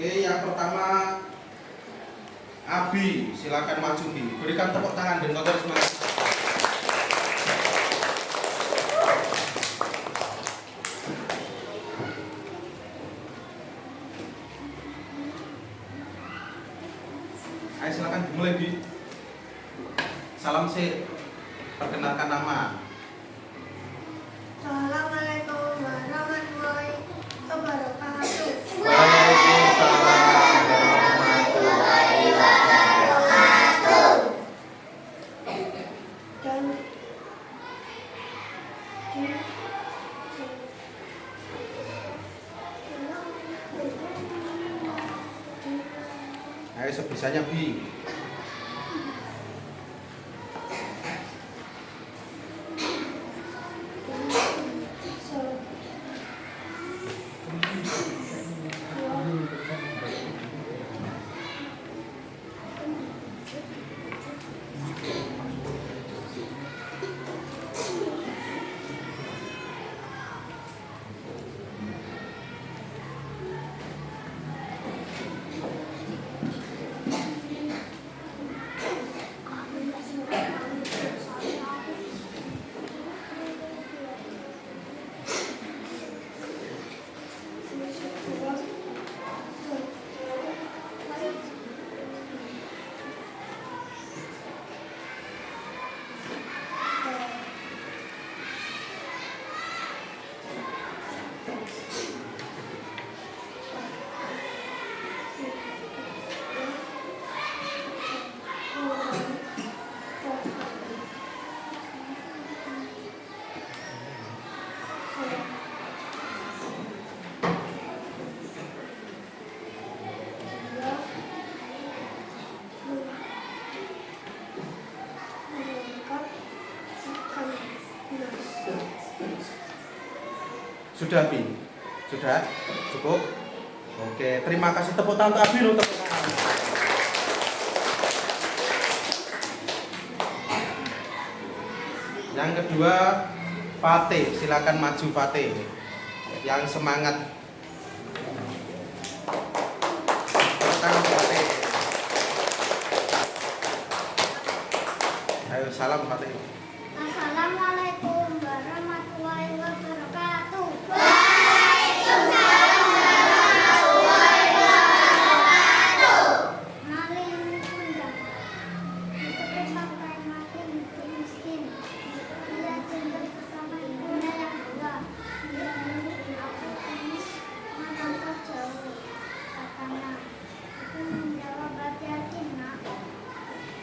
Oke, yang pertama Abi, silakan maju Bi. Berikan tepuk tangan dan kotor semangat. Ayo silakan dimulai Bi. Salam sih. Perkenalkan nama. Assalamualaikum warahmatullahi wabarakatuh. Waalaikumsalam warahmatullahi wabarakatuh. Dan Ayo sebisanya Bi. Sudah Bi? Sudah? Cukup? Oke, terima kasih, tepuk tangan untuk Abi loh, tepuk tangan. Yang kedua Fatih, silakan maju Fatih. Yang semangat. Tepuk tangan Fatih. Ayo salam Fatih. Assalamualaikum warahmatullahi wabarakatuh. Maling kundang, itu sampai mati untuk miskin. Dia cenderung bersama ibunya yang tua. Dia memiliki aku tenis, mengangkat jauh. Katanya, aku menjawab hati-hati nak.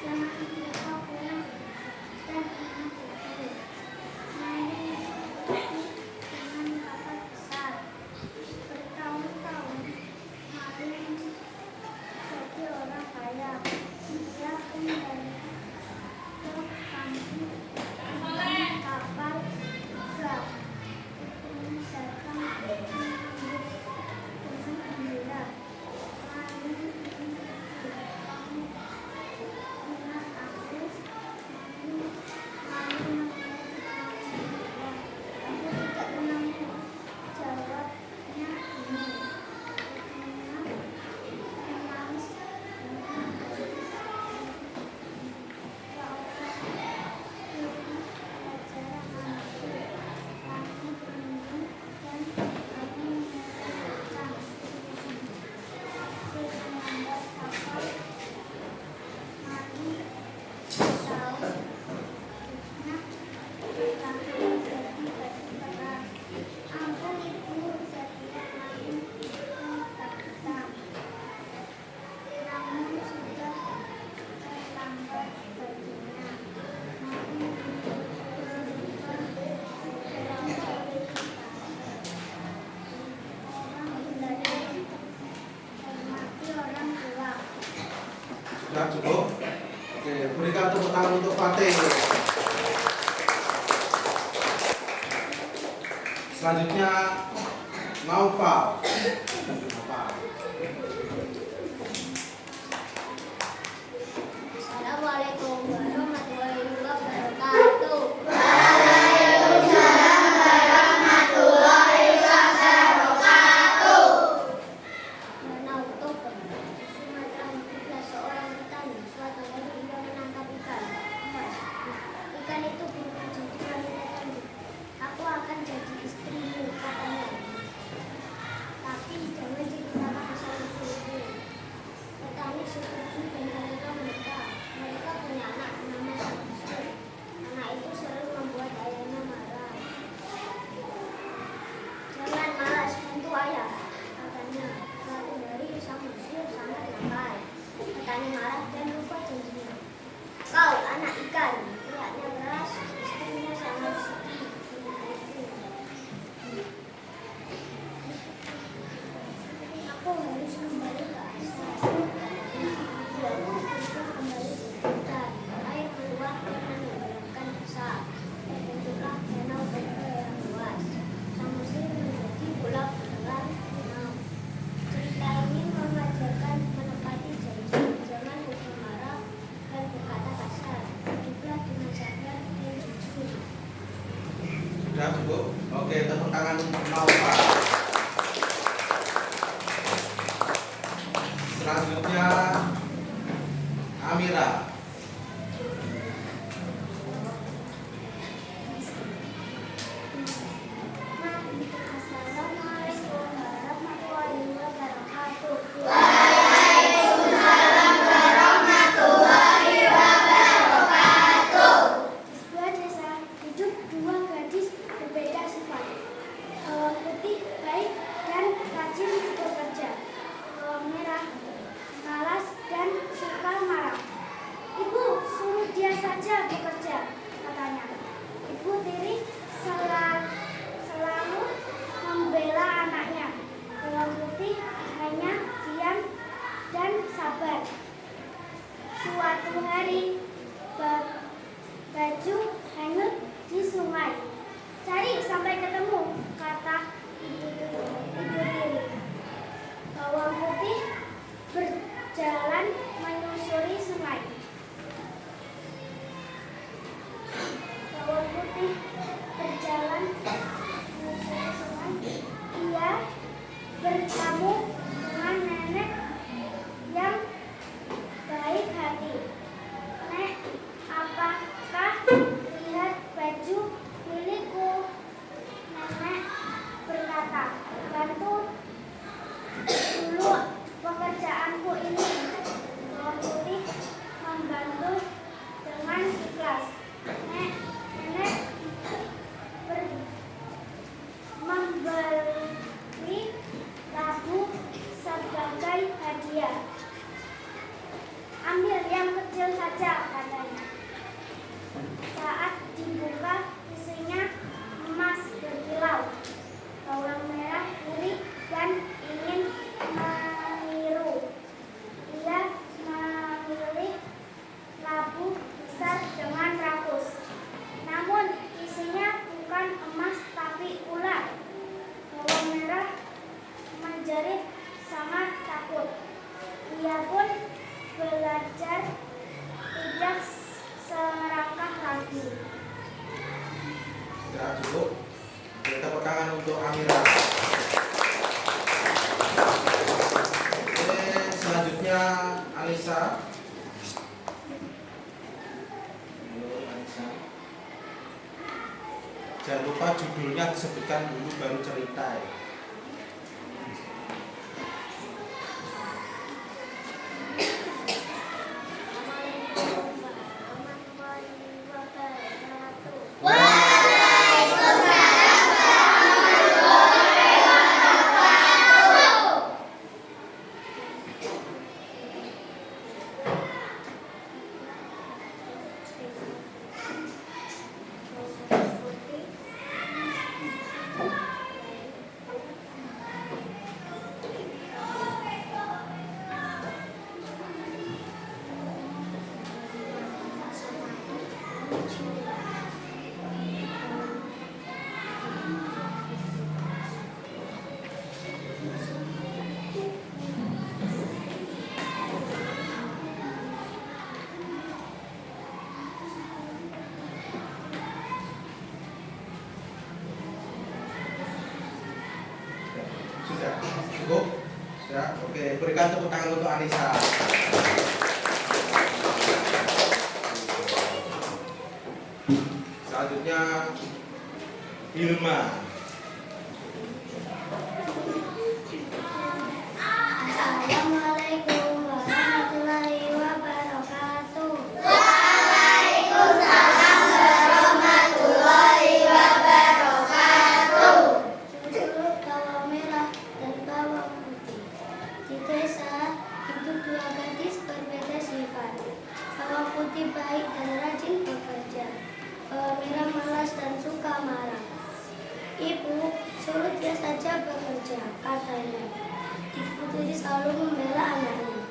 Jangan lupa pulang dan ingat itu. Maling itu dengan kata besar. Bertahun-tahun, maling jadi orang kaya. Dia kembali ke kampung dengan kapal besar. Datang mengambil dengan gembira. Maling bertahun ingat aku. Maling aku tidak menanggung. Jawabnya ini. Menangis dengan namun sudah terlambat baginya. Orang belajar hormati orang tua. Sudah cukup? Oke, berikan tepuk tangan untuk Fatih. Selanjutnya Naufal. Naufal. Assalamualaikum warahmatullahi wabarakatuh. Danau Toba Jangan lupa judulnya disebutkan dulu baru cerita. Assalamualaikum warahmatullahi wabarakatuh. Sudah cukup? Sudah? Oke, berikan tepuk tangan untuk Anissa. Selanjutnya Hilma. Assalamualaikum warahmatullahi wabarakatuh. Judul bawang merah dan bawang putih. Di desa hidup dua gadis berbeda sifat. Bawang putih baik dan rajin bekerja. Bawang merah malas dan suka marah. Ibu suruh dia saja bekerja, katanya. Ibu putih selalu membela anaknya.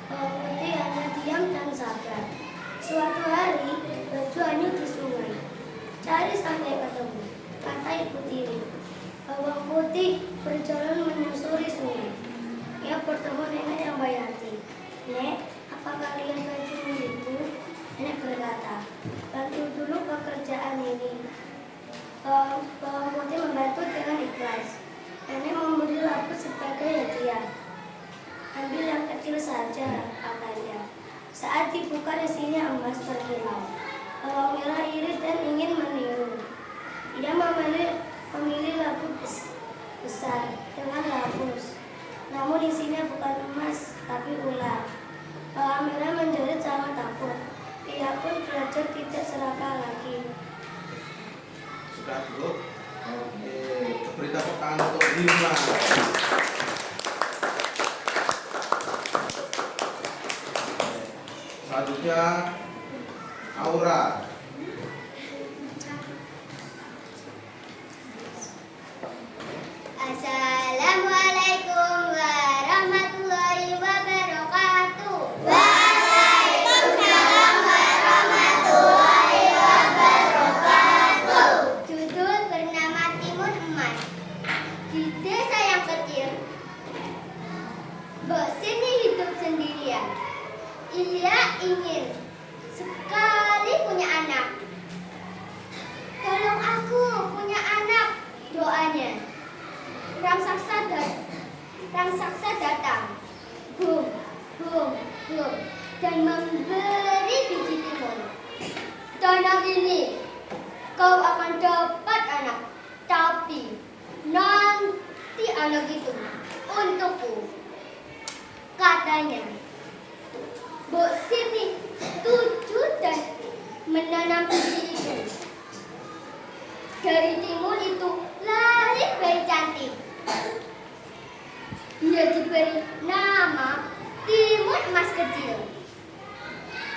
Bawang putih hanya diam dan sabar. Suatu hari berjuanya di sungai. Cari sampai ketemu, kata ibu tiri. Bawang putih berjalan menyusuri sungai. Ia bertemu nenek yang baik hati. Nek, apa kalian baju itu? Nenek berkata, bantu dulu pekerjaan ini. Bawang putih membantu dengan ikhlas. Nenek memberi labu sebagai hadiah. Ambil yang kecil saja, katanya. Saat dibuka isinya emas berkilau. Bawang merah iri dan ingin meniru. Ia memilih labu besar dengan lapus. Namun isinya bukan emas, tapi ular. Bawang merah menjerit sangat takut. Ia pun belajar tidak serakah lagi. Sudah cukup? Oke, beri tepuk tangan untuk Hilma. Selanjutnya Aura. Assalamualaikum warahmatullahi wabarakatuh. Judul bernama Timun Emas. Di desa yang kecil, Mbok Sini hidup sendirian. Ia ingin sekali punya anak. Tolong aku punya anak, doanya. Raksasa datang, bum, bum, bum, dan memberi biji timun. Tanam ini, kau akan dapat anak, tapi nanti anak itu untukku, katanya. Mbok Sini setuju dan menanam biji itu. Dari timun itu lahir bayi cantik. Dia diberi nama Timun Emas Kecil.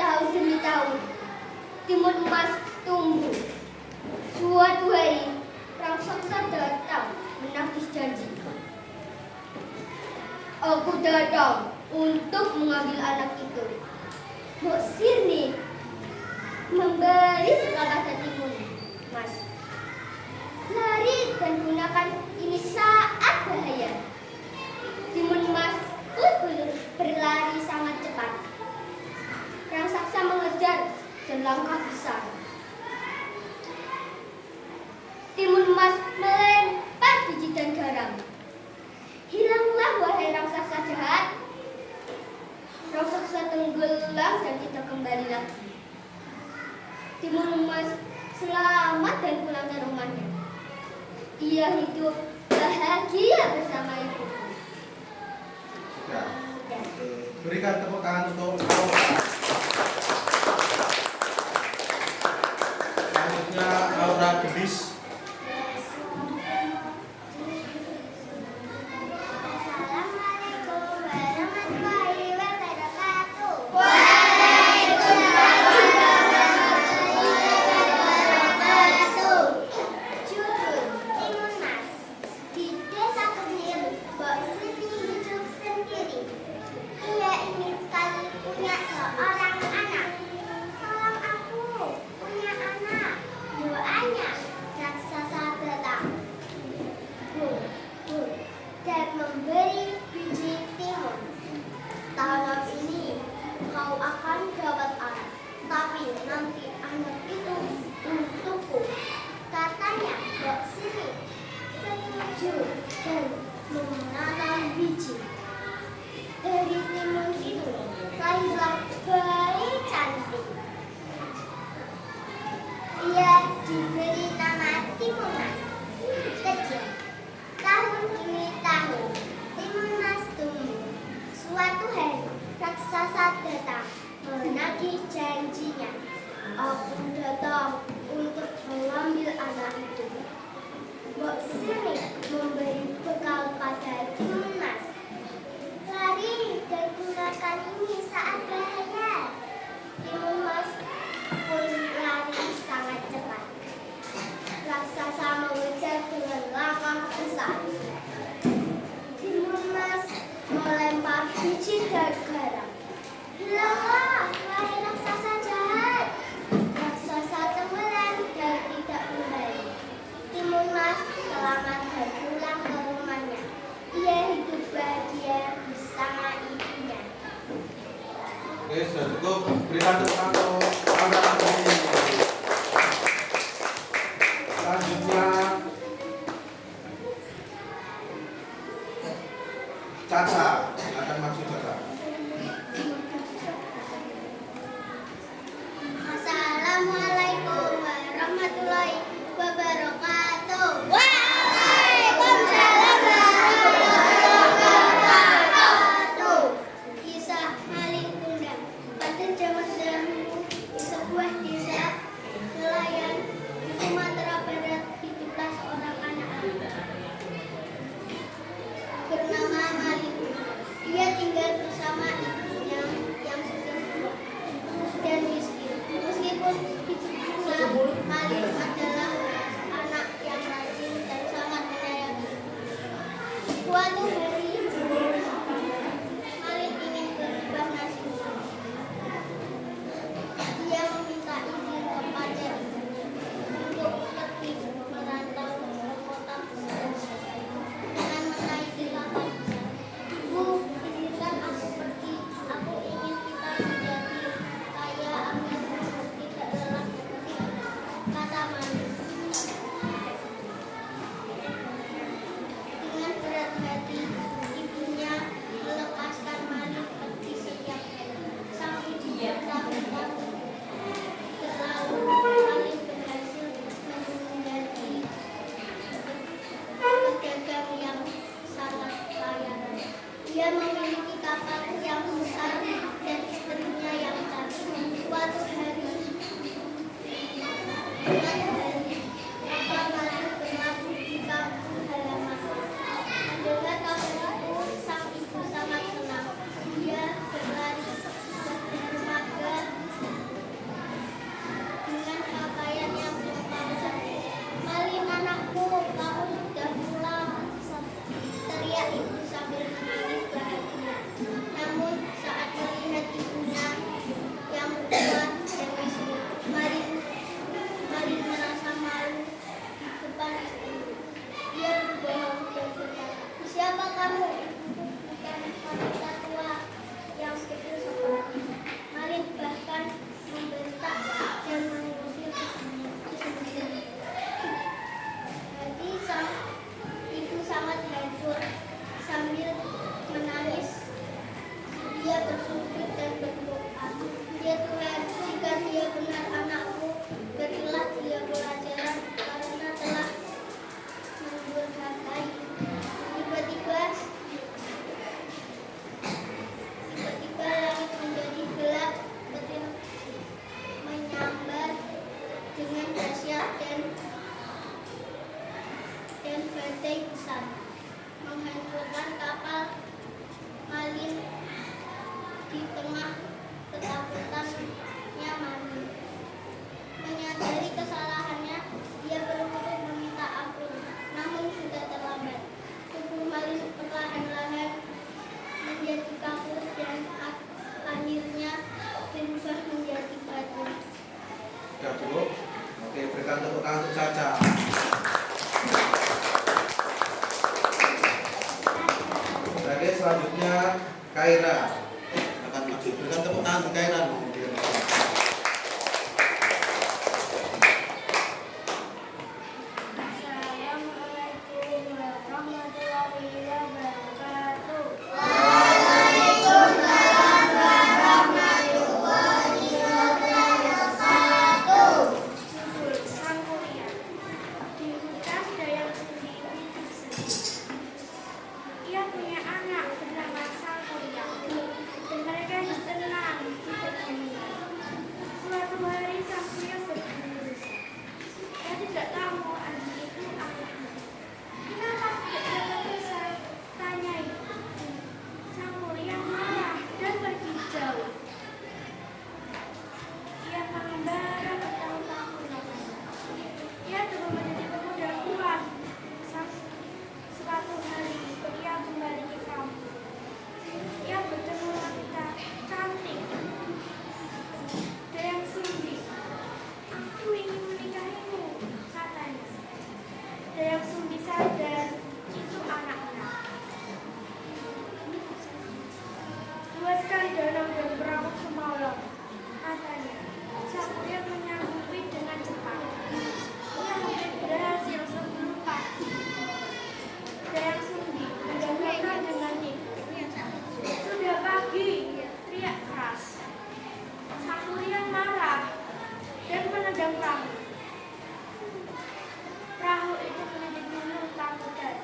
Tahun demi tahun, timun emas tumbuh. Suatu hari, raksasa datang menagih janji. Aku datang untuk mengambil anak itu. Mbok Sini memberi sekalasan timun emas. Lari dan gunakan ini saat bahaya. Timun emas pun berlari sangat cepat. Raksasa mengejar dan langkah besar. Timun emas melempar biji dan garam. Hilanglah wahai raksasa jahat. Raksasa tenggelam dan tidak kembali lagi. Timun emas selamat dan pulang ke rumahnya. Ia hidup bahagia bersama ibunya. Sudah. Berikan tepuk tangan untuk Aura. Selanjutnya Aura Gedis. Assalamualaikum warahmatullahi wabarakatuh. Judul Timun Mas. Di desa kecil, Mbok Siti hidup sendiri. Ia ingin sekali punya seorang anak. Tolong aku punya anak. Doanya raksasa datang. Bung, dan memberi biji timun. Tahun ini kau akan dapat anak, tapi nanti anak itu untukku. Katanya Mbok Siti setuju dan menanam biji. Dari timun itu lahirlah bayi cantik. Ia diberi nama Timunas. Kecil. Tahun demi tahun, Timunas tumbuh. Suatu hari, raksasa datang menagih janjinya. Aku datang untuk mengambil anak itu. Mbok Siti memberi bekal pada Timunas. Lari dan gunakan ini saat bahaya. Timunas pun lari sangat cepat. Raksasa mengejar dengan langkah besar. Timunas melempar biji dan garam. Hilanglah, wahai raksasa jahat. Raksasa tenggelam dan tidak kembali. Timunas selamat dan pulang ke rumahnya. Ia hidup bahagia bersama ibunya. Oke, sudah cukup. Berikan tepuk tangan untuk Aura Gedis. Selanjutnya Caca. Silakan maju Caca. Assalamualaikum warahmatullahi wabarakatuh. Waalaikumsalam warahmatullahi wabarakatuh. Kisah Maling Kundang. Pada zaman dahulu, di sebuah desa nelayan di Sumatera Barat hiduplah seorang anak bernama Maling. Ia tinggal bersama ibunya yang sudah tua dan miskin. Meskipun hidupnya, Maling adalah anak yang rajin dan sangat menyayangi. Suatu hari, Maling ingin berubah nasib. Dia meminta izin kepada ibunya untuk pergi merantau ke kota besar dengan menaiki kapal besar. Ibu, izinkan aku pergi. Aku ingin kita menjadi kaya, amin, tidak lelah seperti Anda, kata Maling. Dengan berat hati, ibunya melepaskan Maling pergi setiap hari. Sampai di bertahun-tahun berlalu, Maling berhasil menjadi pedagang yang sangat kaya. Dia memiliki kapal yang besar dan istrinya yang cantik. Suatu hari, kapal Maling berlabuh di kampung halaman. Mendengar kabar itu, sang ibu sangat senang. Dia berlari dermaga dengan pakaian yang berpakaian. Maling, anakku, kamu sudah pulang, teriak ibu sambil menangis bahagia. tengah ketakutannya mati. Menyadari kesalahannya, dia berlutut meminta ampun, namun sudah terlambat. Tubuh Mali perlahan-lahan menjadi kaku dan akhirnya berubah menjadi batu. Sudah cukup? Oke, berikan tepuk tangan untuk Caca. Oke, selanjutnya Kaira. Akan maju. Berikan tepuk tangan untuk Kaira. Assalamualaikum warahmatullahi wabarakatuh. Judul Sang Kuria. Di hutan Dayang Sumbi hidup sendiri. Ia punya anak bernama Sang Kuria, dan mereka hidup tenang di pegunungan. Suatu hari Sang Kuria berburu. Dia tidak tahu anjing itu anaknya. Kenapa tidak dapat bisa? Tanya ibu. Sang Kuria marah dan pergi jauh. Ia mengembara bertahun-tahun lamanya. Ia terus menjadi pemuda kuat. Suatu hari ia kembali ke kampung. Ia bertemu wanita cantik. Dayang Sumbi, aku ingin menikahimu, katanya. Dayang Sumbi sadar itu anaknya. Buatkan danau dan perahu semalam, katanya. Sang Kuria menyanggupi dengan cepat. Ia hampir berhasil sebelum pagi. Dayang Sumbi mendapatkan dengan sudah pagi, teriak keras. Sang Kuria marah dan menendang perahu. Perahu itu menjadi gunung tangkuban.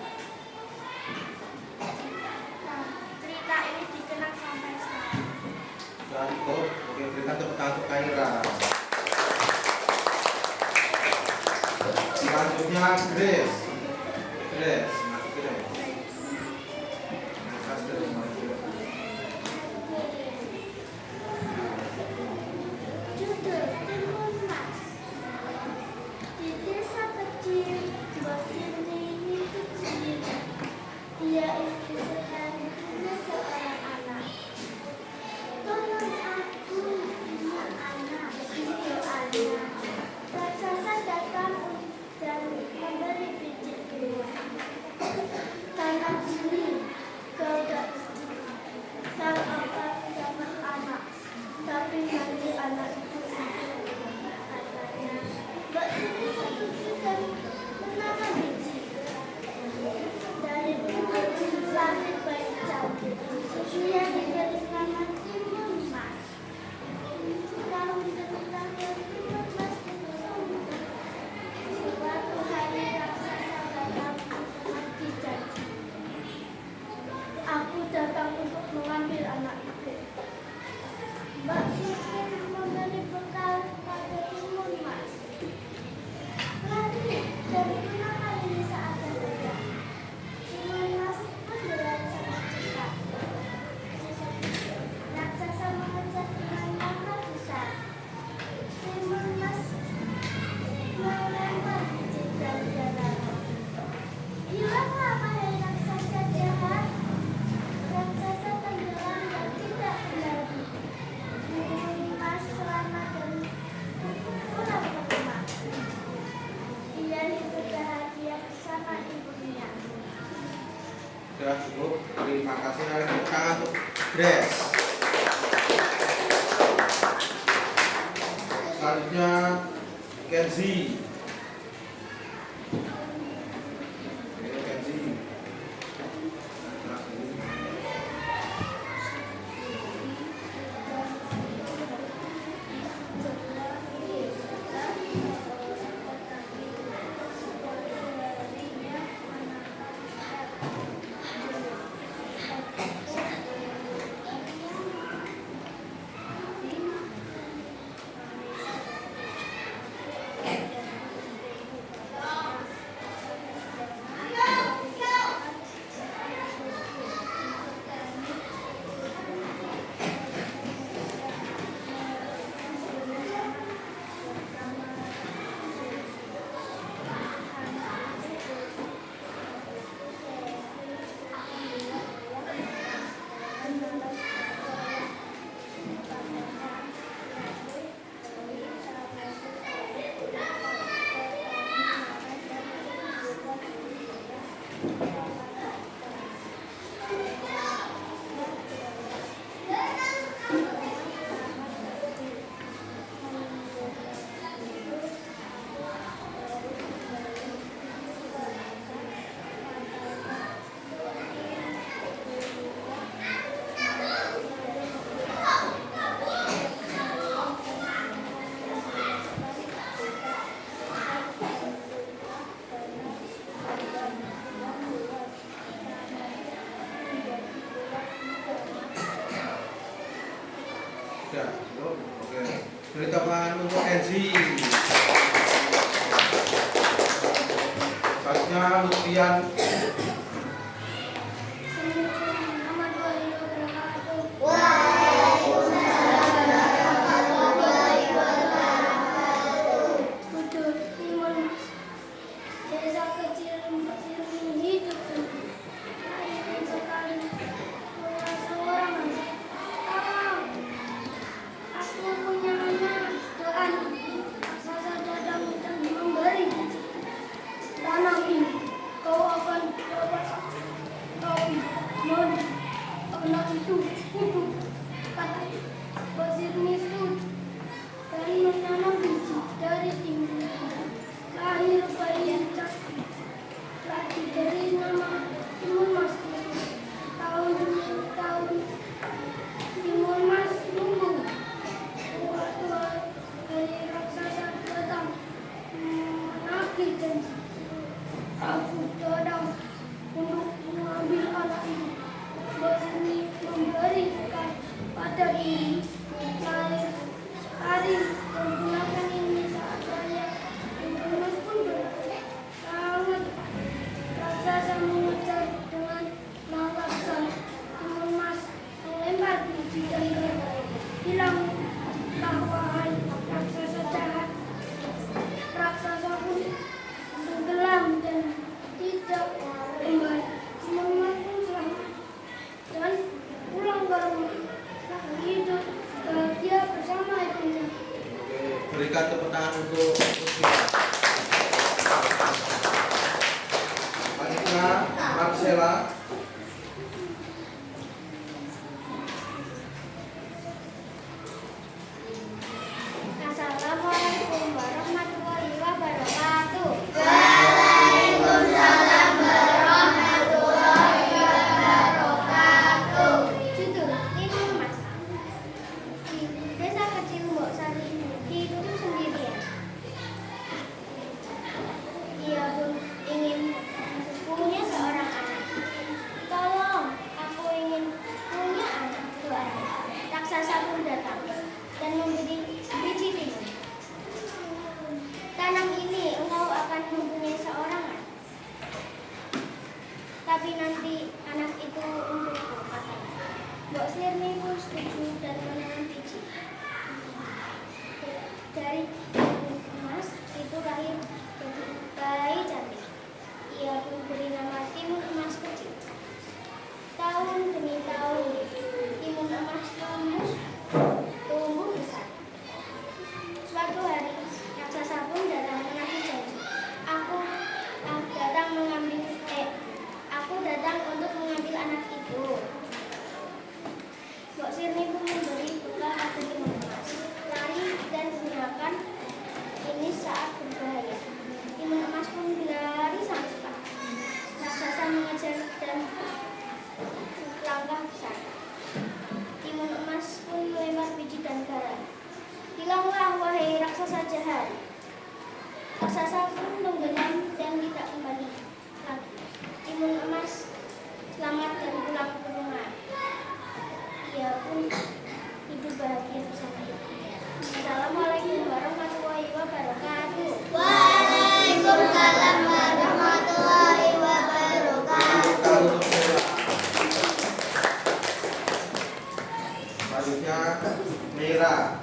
Nah, cerita ini dikenang sampai sekarang. Sudah cukup? Oke, berikan tepuk tangan untuk Kaira. Selanjutnya Grace. Grace, maju Grace. Mas Grace, maju. Judul Timun Mas. Di desa kecil, Mbak Cindy hidup sendiri. Dia itu sekali punya seorang anak. Tolong aku, anak, itu anak. Raksasa datang dan memberi biji buah. Tanah sini, kau tak akan dapat anak. Tapi nanti anak itu katanya. Mbak Cindy setuju dan menanam biji. Dari bumi langit baik cantik. Dia diberi nama Timun Mas. Tahun tentang Timun Mas itu. Suatu hari raksasa datang mati janji. Aku datang untuk mengambil anak itu. Mbak Cindy memberi bekal pada Timun Mas. Lari dari kenangan ini saat berbeda. Timun Mas pun berlari sangat cepat. Raksasa mengejar dengan langkah besar. Timun Mas melempar biji dari darahnya. Hilanglah wahai raksasa jahat. Raksasa tenggelam dan tidak kembali. Timun Mas selamat dan pulang ke rumah. Ia hidup bahagia bersama ibunya. Sudah cukup? Terima kasih. Tepuk tangan untuk Grace. Selanjutnya Kenzi. Oke, Kenzi. Sudah, cukup. Oke. Beri tepuk tangan untuk Enzi. Selanjutnya Lutfian. Betul, Iman Mas. Desa kecil Sirni hidup tenang. Lahir sekali, merasa orang aja. Tolong, aku punya anak, dua anak. Raksasa datang dan memberi tanah ini. Kau akan dapat tahu mana anak itu hidup. Kata Sirni itu dan menanam biji dari timur. Lahir bayi cantik, telah diberi nama Timun Mas. Tahun demi tahun Timun Mas tumbuh. Suatu hari raksasa datang menagih janji. Aku datang untuk mengambil anak ini. Bos ini memberikan pada ini lahir hari menggunakan ini saat saya Timun Mas pun sangat raksasa mengejar dengan mangsa. Timun Mas melempar biji dan hilanglah wahai raksasa jahat. Raksasa pun tenggelam dan tidak kembali. Timun Mas pun selamat dan pulang ke rumah. Hidup bahagia bersama ibunya. Berikan tepuk tangan untuk Lutfian. Selanjutnya Marcella. Assalamualaikum warahmatullahi wabarakatuh. Judul Timun Mas. Di desa kecil Mbok Sari hidup sendirian. Ia pun ingin punya seorang anak. Tolong, aku ingin punya anak, dua anak. Raksasa pun datang dan memberi biji timun. Tanam ini engkau akan mempunyai seorang anak. Tapi nanti anak itu untukku, katanya. Mbok Sirni pun setuju dan menanam biji. Dari emas itu lahir bayi cantik. Ia pun beri nama Timun Emas kecil. Tahun demi tahun, Timun Emas tumbuh besar. Suatu hari, raksasa pun datang menagih janji. Aku datang untuk mengambil anak itu. Mbok Sirni pun memberi bekal pada Timun Emas. Lari dan gunakan ini saat berbahaya. Timun Emas pun berlari sangat cepat. Raksasa mengejar dan langkah besar. Timun Emas pun melempar biji dan garam. Hilanglah wahai raksasa jahat. Raksasa pun tenggelam dan tidak kembali lagi. Timun Emas selamat dan pulang ke rumah. Ia pun hidup bahagia bersama ibunya. Assalamualaikum warahmatullahi wabarakatuh. Waalaikumsalam warahmatullahi wabarakatuh. Selanjutnya Mira.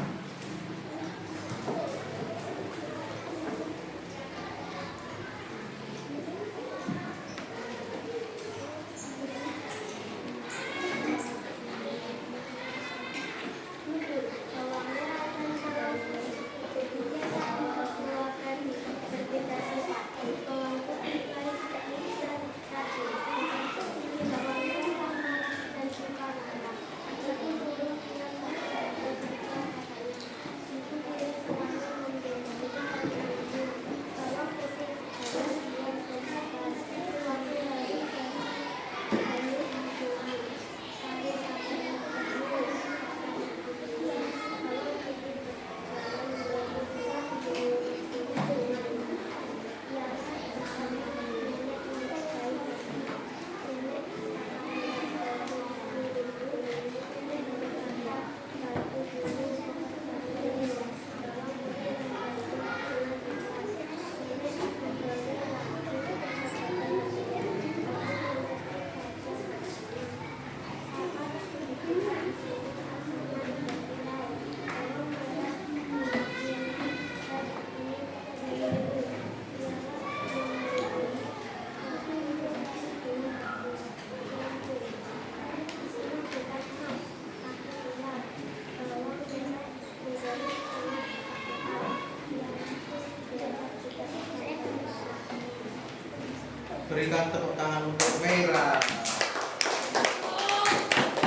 berikan tepuk tangan untuk Merah.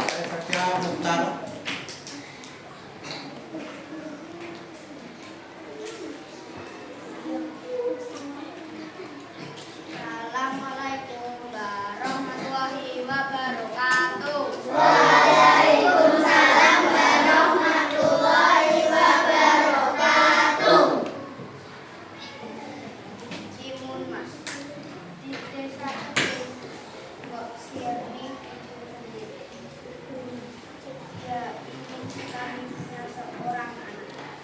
Saya saja Mukhtar. Assalamualaikum warahmatullahi wabarakatuh. Waalaikumsalam warahmatullahi wabarakatuh. Cimun Mas di desa kecil Mbok Sirni. Ya, ini kisahnya seorang anak.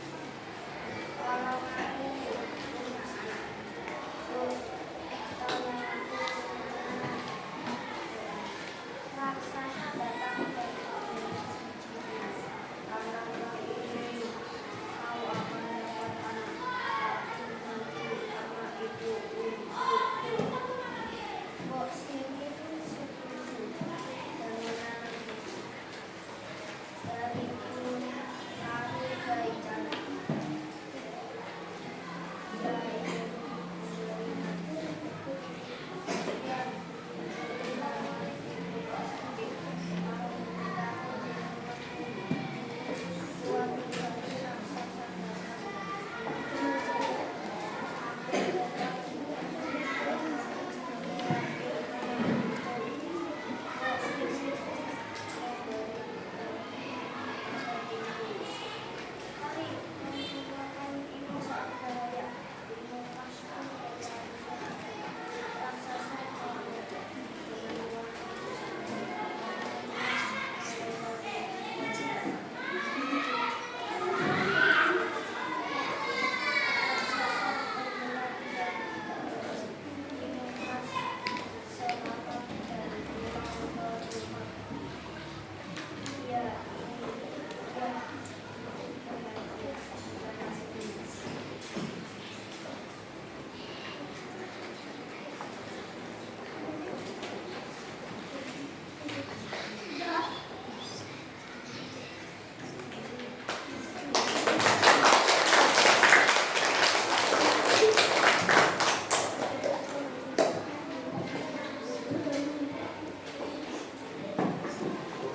Orang aku punya anak. Terus tahun aku raksasa datang ke karena orang ini kau akan dapat anak nanti sama ibu untukku. Mbok Sirni pun setuju dan menanam dari gunung lalu dari tanah.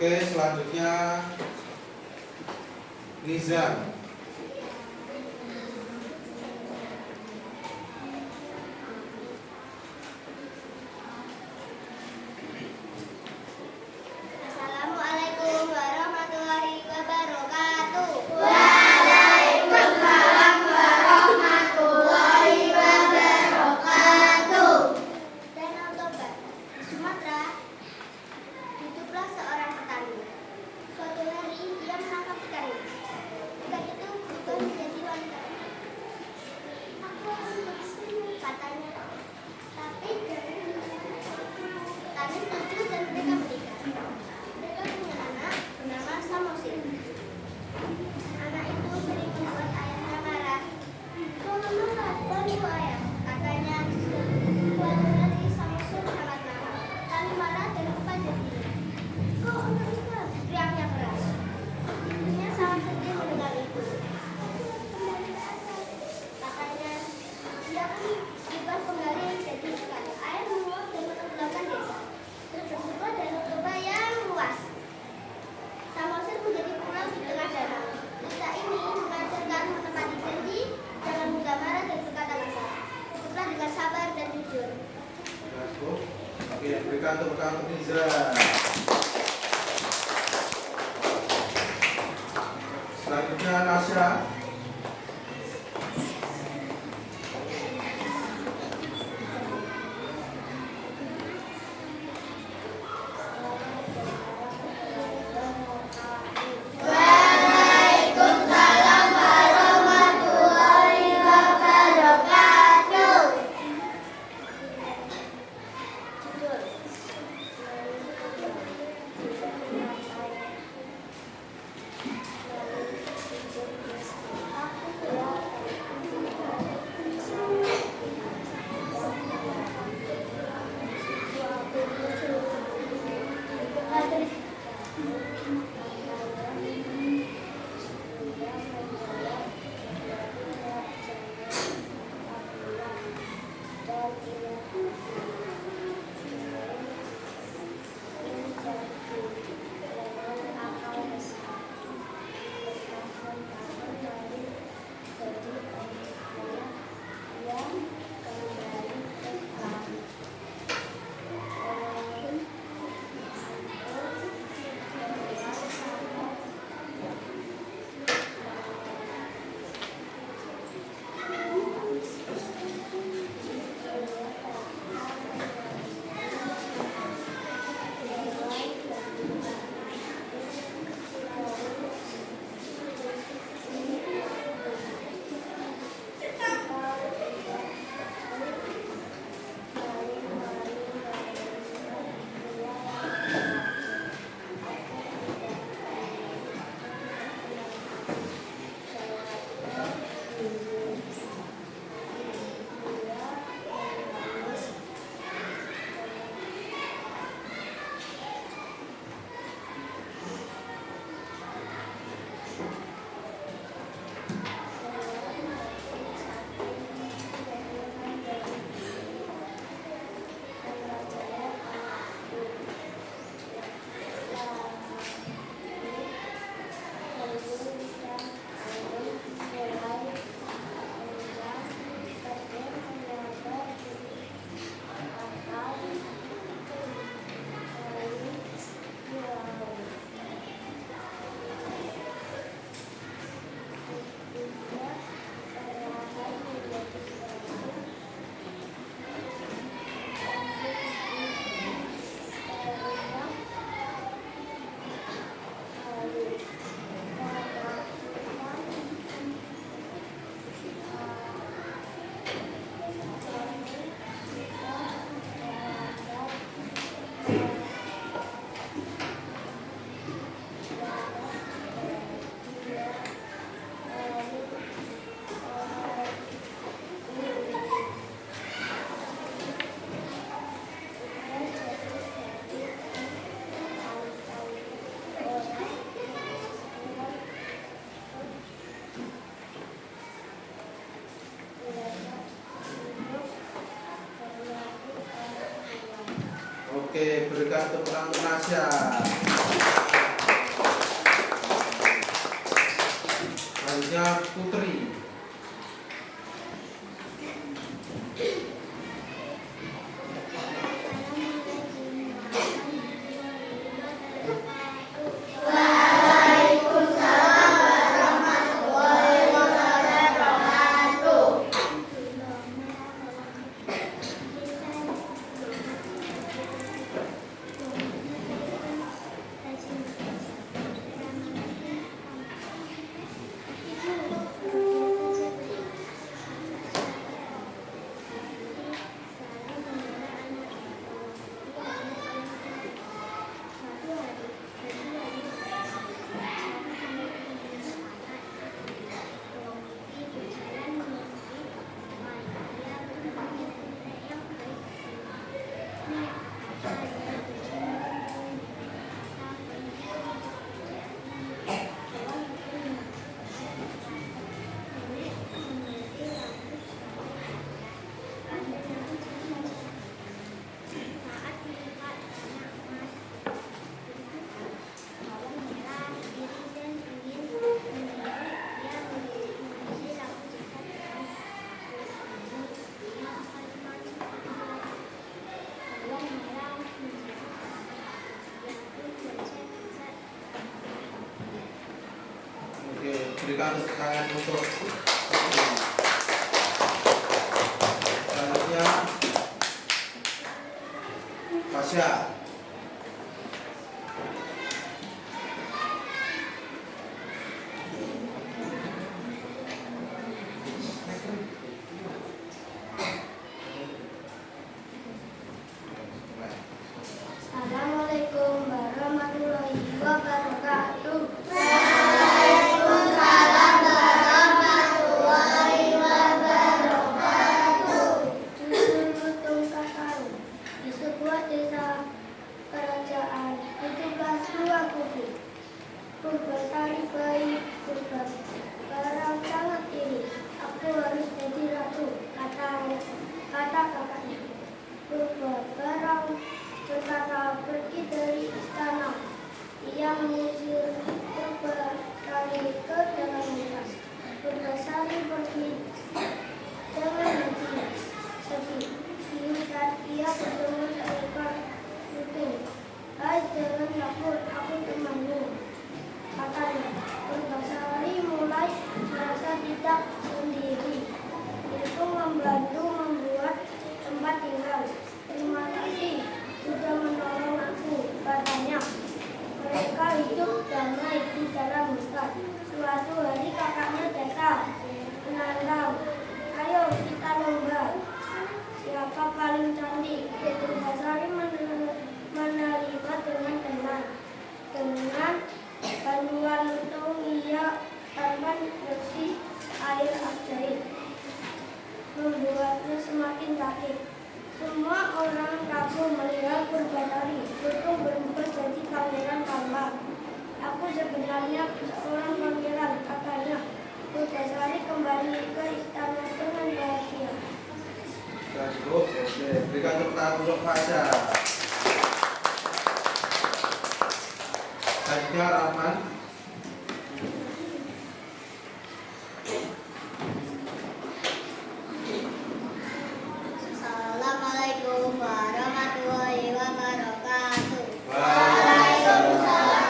Oke, selanjutnya Nizam. Assalamualaikum warahmatullahi wabarakatuh. Waalaikumsalam warahmatullahi wabarakatuh. Danau Toba, Sumatera. Hiduplah seorang petani. Suatu hari ia menangkap ikan. Ikan itu berubah menjadi wanita. Aku akan bersama, katanya. Tapi petani setuju dan mereka menikah. Mereka punya anak bernama Samosir. Anak itu sering membuat ayahnya marah. Jangan marah, bantu ayah, katanya. Suatu hari Samosir sangat marah. Lalu marah dan lupa jadi. Kok enggak? Teriaknya keras. Ibunya sangat sedih mendengar itu. Katanya, dia pun berubah kembali menjadi ikan. Air meluap dan menenggelamkan desa. Terbentuklah Danau Toba yang luas. Samosir menjadi pulau di tengah danau. Kisah ini mengajarkan menepati janji, jangan mudah marah dan berkata kasar. Hiduplah dengan sabar dan jujur. Oke, berikan tepuk tangan untuk Nizam. Selanjutnya Nasya. Waalaikumsalam warahmatullahi wabarakatuh. Judul Fasya. Selanjutnya Putri. Berikan tepuk tangan untuk selanjutnya Fasya. Assalamualaikum warahmatullahi wabarakatuh. Purbasari baik, purba barang sangat iri. Aku harus jadi ratu, kata kakaknya. Purba barang berkata pergi dari istana. Ia mengusir Purbasari ke dalam hutan. Purbasari pergi dengan hati sedih. Di hutan ia bertemu seekor kucing. Hai, jangan takut, aku temanmu, katanya. Purbasari mulai merasa tidak sendiri. Itu membantu membuat tempat tinggal. Terima kasih sudah menolong aku, katanya. Mereka hidup damai di dalam hutan. Suatu hari kakaknya datang menantang. Ayo kita lomba. Siapa paling cantik? Purbasari menerima dengan tenang. Dengan bantuan untung ia tanpa bersih air ajaib, membuatnya semakin sakit. Semua orang kagum melihat Purbasari. Untung berubah jadi pangeran tampan. Aku sebenarnya seorang pangeran, katanya. Purbasari kembali ke istana dengan bahagia. Sudah cukup. Oke, berikan tepuk tangan untuk Fasya. Selanjutnya Rahman. Assalamualaikum warahmatullahi wabarakatuh. Waalaikumsalam.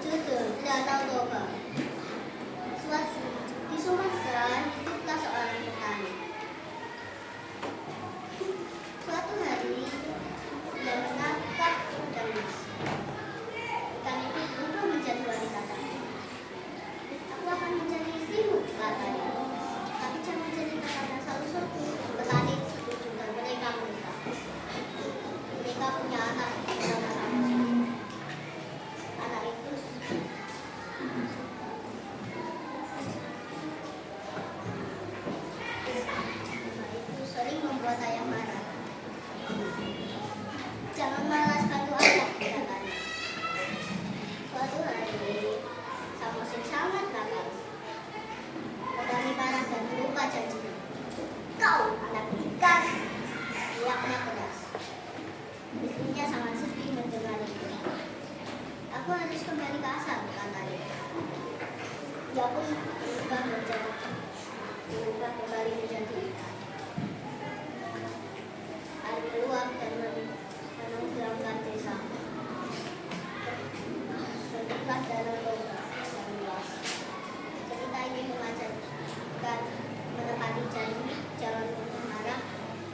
Judul Danau Toba. Di Sumatera hiduplah seorang petani. Suatu hari ia menangkap udang emas. Ikan itu berubah menjadi wanita cantik. Aku akan menjadi istrimu, katanya. Tapi jangan jadi kakak satu-satu. Petani setuju dan mereka menikah. Mereka punya anak sama-sama. Anak itu sering membuat ayah marah. Jangan malas bantu ayah, katanya. Suatu hari, Samosin sangat nakal. Petani marah dan lupa janjinya. Kau anak ikan, teriaknya keras. kembali ke asal, katanya. Ia pun berubah kembali menjadi air meluap dan menenggelamkan desa. Bentuklah danau Toba yang luas. Cerita ini mengajarkan menepati janji, jangan mudah marah,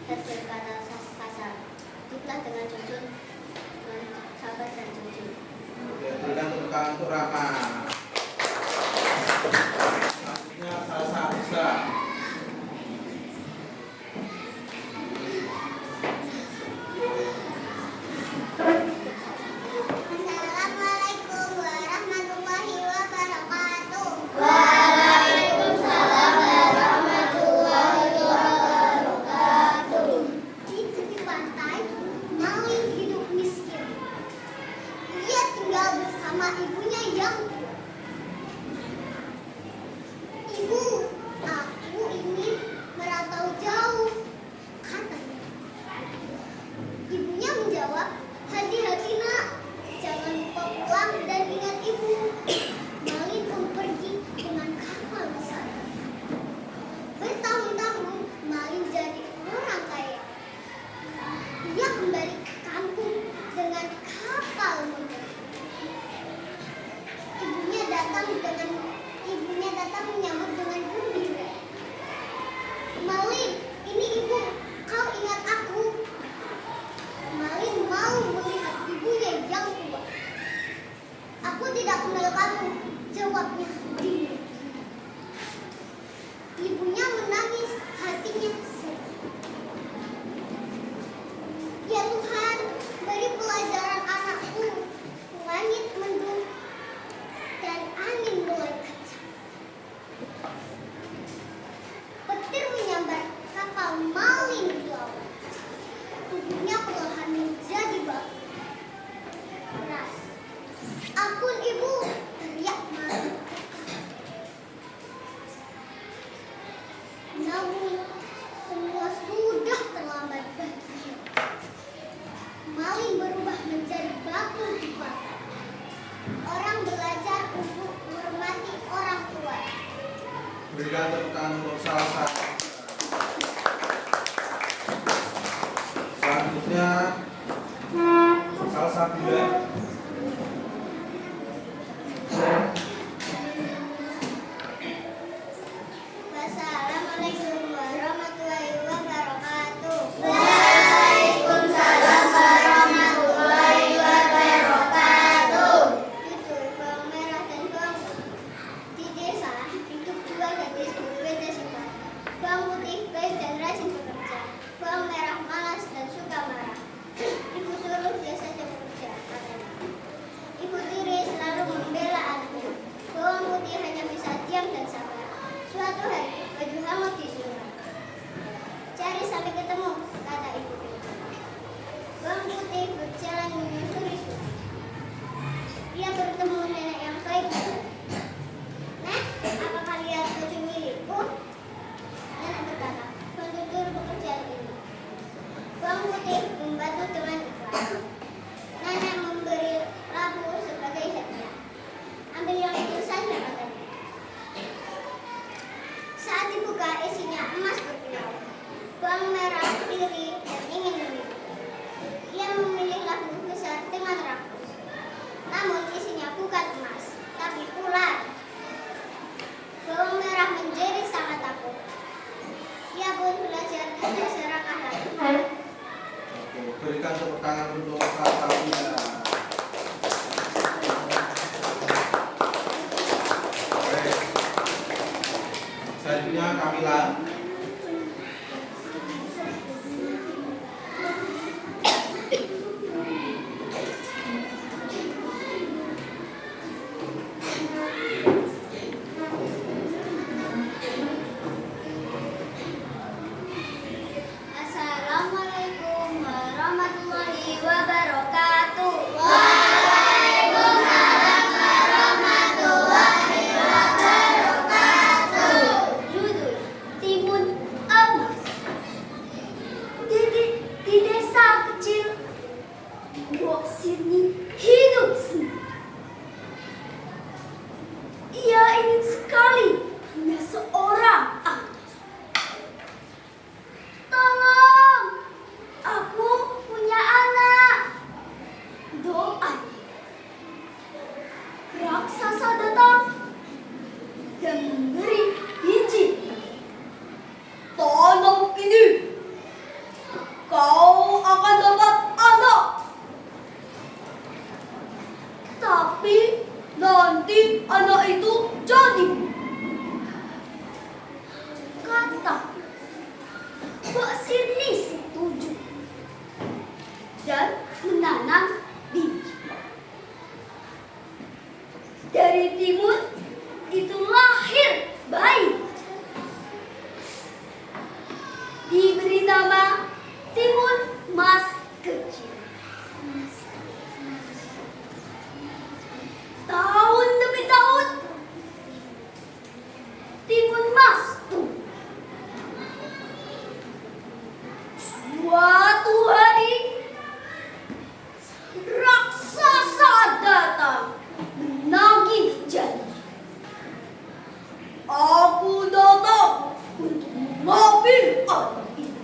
dan berkata kasar. Hiduplah dengan jujur, dengan sabar dan jujur. Oke, berikan tepuk tangan untuk Rama. Selanjutnya Salsa Rizka. Assalamualaikum warahmatullahi wabarakatuh. Waalaikumsalam warahmatullahi wabarakatuh. Di tepi pantai, maling hidup miskin. Ia tinggal bersama ibunya yang tua. Ibu, aku ingin merantau jauh, katanya. Ibunya menjawab, hati-hati nak, jangan lupa pulang dan ingat ibu. Maling pun pergi dengan kapal besar. Bertahun-tahun, maling jadi orang kaya. Ia kembali ke kampung dengan kapal muda. Ibunya datang menyambut dengan gembira. Maling, ini ibu, kau ingat aku? Maling mau melihat ibunya yang tua. Aku tidak kenal kamu, jawabnya dingin. Ibunya menangis, hatinya sedih. Ya Tuhan, beri pelajaran anakku. Langit mendung dan angin mulai kencang. Petir menyambar kapal maling di laut. Tubuhnya perlahan menjadi batu. Keras. Ampun ibu, teriak maling. Namun semua sudah terlambat baginya. Maling berubah menjadi batu di pantai. Orang belajar untuk menghormati orang tua. Berikan tepuk tangan untuk Salsa. Selanjutnya Salsa Bunda. Wassalamualaikum warahmatullahi wabarakatuh. Waalaikumsalam warahmatullahi wabarakatuh. Judul bawang merah dan bawang putih. Di desa hidup dua gadis berbeda sifat. Bawang putih baik dan rajin bekerja. Bawang merah malas dan suka marah. Ibu suruh dia saja bekerja, katanya. Ibu tiri selalu membela anaknya. Bawang putih hanya bisa diam dan sabar. Suatu hari baju hangat disuruh. Cari sampai ketemu, kata ibu tiri. Bawang putih berjalan menyusuri sungai. Dia bertemu nenek yang baik. Nek, apakah lihat baju milikku? Nenek berkata, bantu dulu pekerjaan ini. Bawang putih membantu dengan ikhlas. Nenek memberi lampu sebagai hadiah. Ambil yang itu saja, katanya. Saat dibuka, isinya emas berkilau. Bawang merah iri dan ingin memilih. Ia memilih lampu besar dengan rakus. Namun isinya bukan emas, tapi ular. Bawang merah menjadi sangat takut. Ia pun belajar dengan serakah lagi. Oke, berikan tepuk tangan untuk Salsa Bunda. Oke. Selanjutnya Kamila. Assalamualaikum warahmatullahi wabarakatuh. Waalaikumsalam warahmatullahi wabarakatuh. Judul Timun Emas. Di desa kecil, Mbok Sirni hidup sendiri. sekali hanya seorang anak. Tolong, aku punya anak. Doa. Raksasa datang dan memberi biji. Tanam ini, kau akan dapat anak. Tapi nanti anak itu jadi. Kata Mbak Sirni setuju dan menanam biji. Dari timun itu lahir bayi. Diberi nama Timun Mas Kecil. Tahun demi tahun, Timun Mas tumbuh. Suatu hari, raksasa datang menagih janji. Aku datang untuk mengambil anak itu.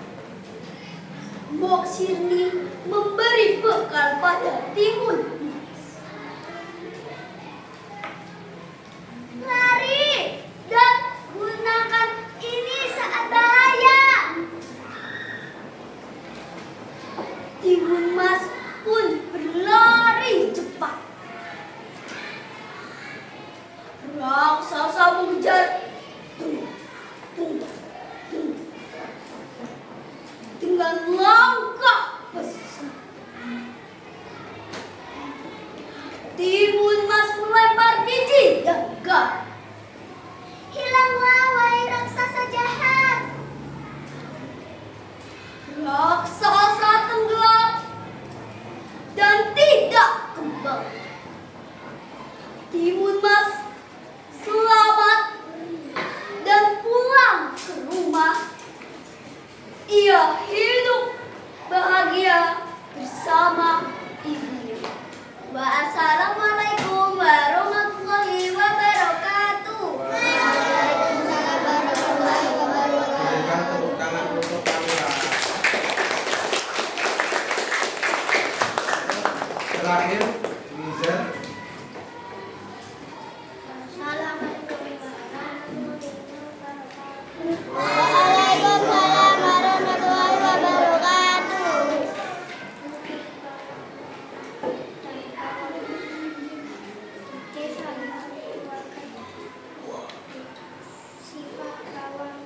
Mbok Sirni memberi bekal pada Timun Mas. Lari dan gunakan ini saat bahaya. Timun Mas pun berlari cepat. Raksasa mengejar. Dengan langkah besar. Timun Mas melempar biji dan garam. Hilanglah wahai raksasa jahat. Raksasa tenggelam dan tidak kembali. Timun Mas selamat dan pulang ke rumah. Ia hidup bahagia bersama ibunya. Wassalamualaikum warahmatullahi wabarakatuh. Waalaikumsalam warahmatullahi wabarakatuh. Berikan tepuk tangan untuk Kamila. Terakhir, Nizar. Assalamualaikum warahmatullahi wabarakatuh. Waalaikumsalam warahmatullahi wabarakatuh. Sifat kawan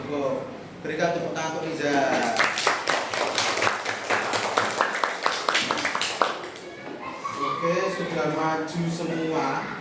Cukup. Berikan tepuk tangan untuk Riza. Oke, sudah maju semua.